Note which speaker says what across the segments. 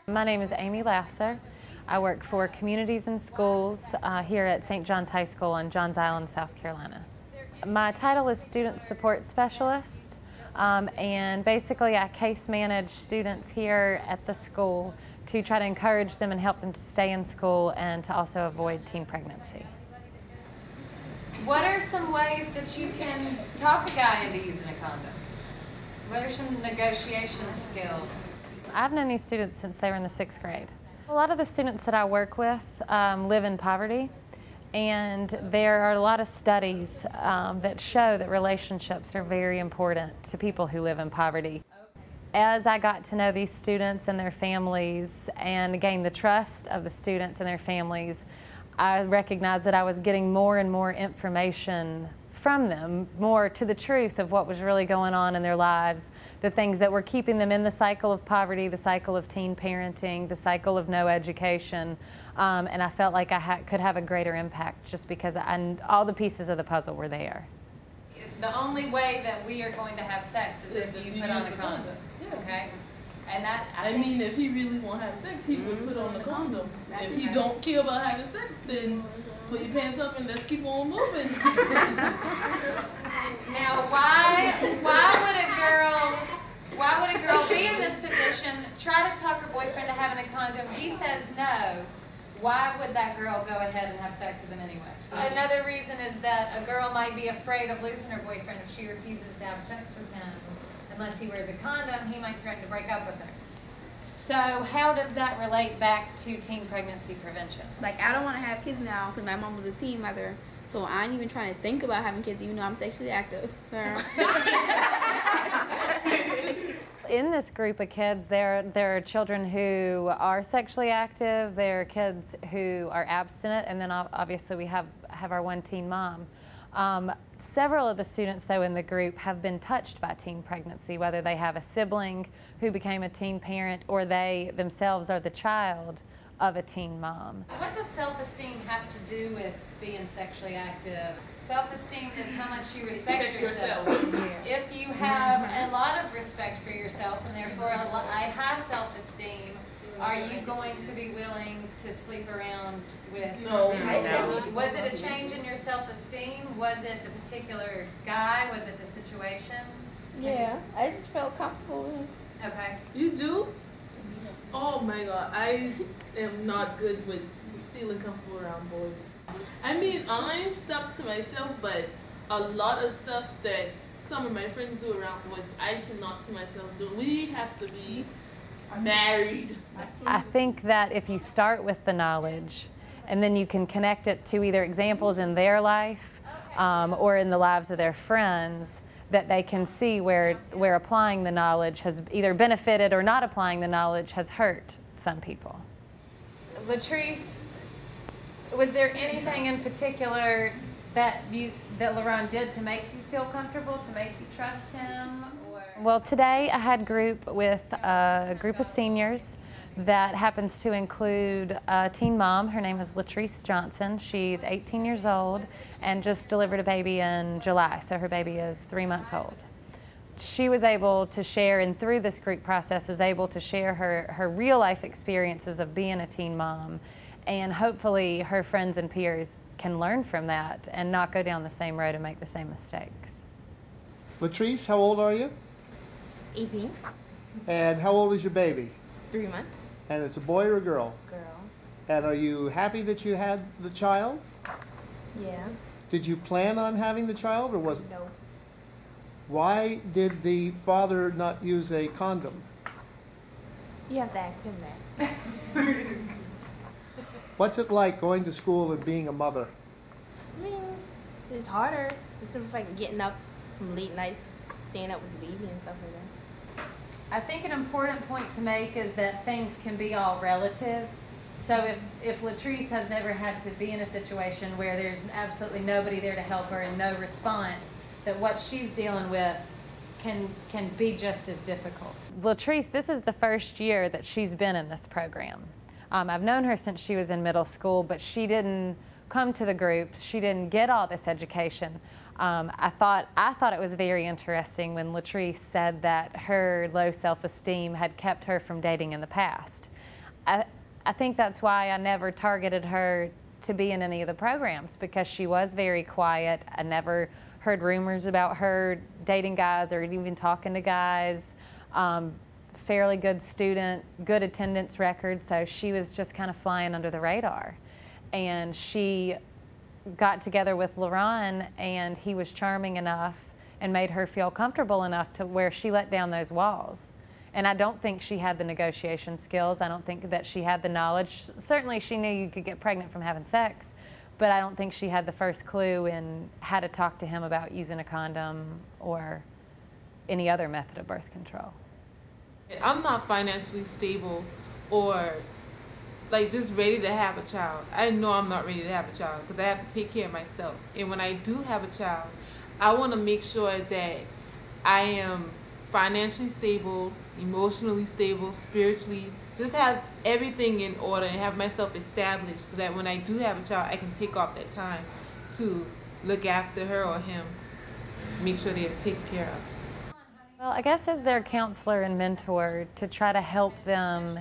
Speaker 1: My name is Amy Lasser. I work for Communities and Schools here at St. John's High School on Johns Island, South Carolina. My title is Student Support Specialist, and basically I case manage students here at the school to try to encourage them and help them to stay in school and to also avoid teen pregnancy.
Speaker 2: What are some ways that you can talk a guy into using a condom? What are some negotiation skills?
Speaker 1: I've known these students since they were in the 6th grade. A lot of the students that I work with live in poverty, and there are a lot of studies that show that relationships are very important to people who live in poverty. As I got to know these students and their families and gain the trust of the students and their families, I recognized that I was getting more and more information from them, more to the truth of what was really going on in their lives, the things that were keeping them in the cycle of poverty, the cycle of teen parenting, the cycle of no education, and I felt like I could have a greater impact just because all the pieces of the puzzle were there.
Speaker 2: The only way that we are going to have sex is if you put on a condom, okay? And that,
Speaker 3: I mean, if he really want to have sex, he would put on the condom. If he don't care about having sex, then put your pants up and let's keep on moving.
Speaker 2: Now, why would a girl be in this position, try to talk her boyfriend to having a condom, he says no, why would that girl go ahead and have sex with him anyway? Another reason is that a girl might be afraid of losing her boyfriend if she refuses to have sex with him. Unless he wears a condom, he might threaten to break up with her. So how does that relate back to teen pregnancy prevention?
Speaker 4: Like, I don't want to have kids now because my mom was a teen mother, so I ain't even trying to think about having kids even though I'm sexually active.
Speaker 1: In this group of kids, there are children who are sexually active, there are kids who are abstinent, and then obviously we have our one teen mom. Several of the students, though, in the group have been touched by teen pregnancy, whether they have a sibling who became a teen parent or they themselves are the child of a teen mom.
Speaker 2: What does self-esteem have to do with being sexually active? Self-esteem is how much you respect yourself. If you have a lot of respect for yourself and therefore a high self-esteem, are you going to be willing to sleep around with?
Speaker 3: No.
Speaker 2: Was it a change in your self-esteem? Was it the particular guy? Was it the situation?
Speaker 4: Yeah, I just felt comfortable with him.
Speaker 2: Okay.
Speaker 3: You do? Oh my God, I am not good with feeling comfortable around boys. I mean, I'm stuck to myself, but a lot of stuff that some of my friends do around boys, I cannot see myself doing. We have to be married.
Speaker 1: I think that if you start with the knowledge and then you can connect it to either examples in their life or in the lives of their friends, that they can see where applying the knowledge has either benefited or not applying the knowledge has hurt some people.
Speaker 2: Latrice, was there anything in particular that LaRon did to make you feel comfortable, to make you trust him?
Speaker 1: Well, today I had group with a group of seniors that happens to include a teen mom. Her name is Latrice Johnson. She's 18 years old and just delivered a baby in July, so her baby is 3 months old. She was able to share, and through this group process is able to share her real life experiences of being a teen mom, and hopefully her friends and peers can learn from that and not go down the same road and make the same mistakes.
Speaker 5: Latrice, how old are you?
Speaker 4: 18.
Speaker 5: And how old is your baby?
Speaker 4: 3 months.
Speaker 5: And it's a boy or a girl?
Speaker 4: Girl.
Speaker 5: And are you happy that you had the child?
Speaker 4: Yeah.
Speaker 5: Did you plan on having the child or was it?
Speaker 4: No.
Speaker 5: Why did the father not use a condom?
Speaker 4: You have to ask him that.
Speaker 5: What's it like going to school and being a mother?
Speaker 4: I mean, it's harder. It's sort of like getting up from late nights, staying up with the baby and stuff like that.
Speaker 2: I think an important point to make is that things can be all relative. So if Latrice has never had to be in a situation where there's absolutely nobody there to help her and no response, that what she's dealing with can be just as difficult.
Speaker 1: Latrice, this is the first year that she's been in this program. I've known her since she was in middle school, but she didn't come to the groups. She didn't get all this education. I thought it was very interesting when Latrice said that her low self-esteem had kept her from dating in the past. I think that's why I never targeted her to be in any of the programs, because she was very quiet. I never heard rumors about her dating guys or even talking to guys. Fairly good student, good attendance record, so she was just kind of flying under the radar. And she got together with LaRon, and he was charming enough and made her feel comfortable enough to where she let down those walls. And I don't think she had the negotiation skills. I don't think that she had the knowledge. Certainly she knew you could get pregnant from having sex, but I don't think she had the first clue in how to talk to him about using a condom or any other method of birth control.
Speaker 6: I'm not financially stable or like just ready to have a child. I know I'm not ready to have a child because I have to take care of myself. And when I do have a child, I want to make sure that I am financially stable, emotionally stable, spiritually, just have everything in order and have myself established so that when I do have a child, I can take off that time to look after her or him, make sure they're taken care of.
Speaker 1: Well, I guess as their counselor and mentor, to try to help them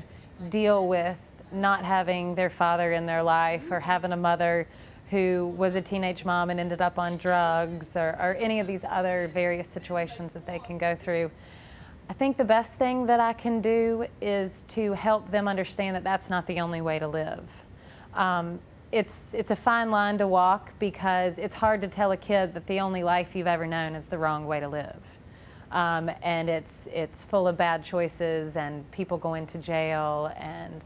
Speaker 1: deal with not having their father in their life, or having a mother who was a teenage mom and ended up on drugs, or any of these other various situations that they can go through. I think the best thing that I can do is to help them understand that that's not the only way to live. It's a fine line to walk, because it's hard to tell a kid that the only life you've ever known is the wrong way to live. And it's full of bad choices and people going to jail and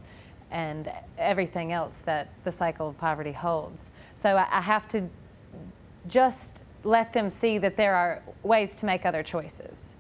Speaker 1: everything else that the cycle of poverty holds. So I have to just let them see that there are ways to make other choices.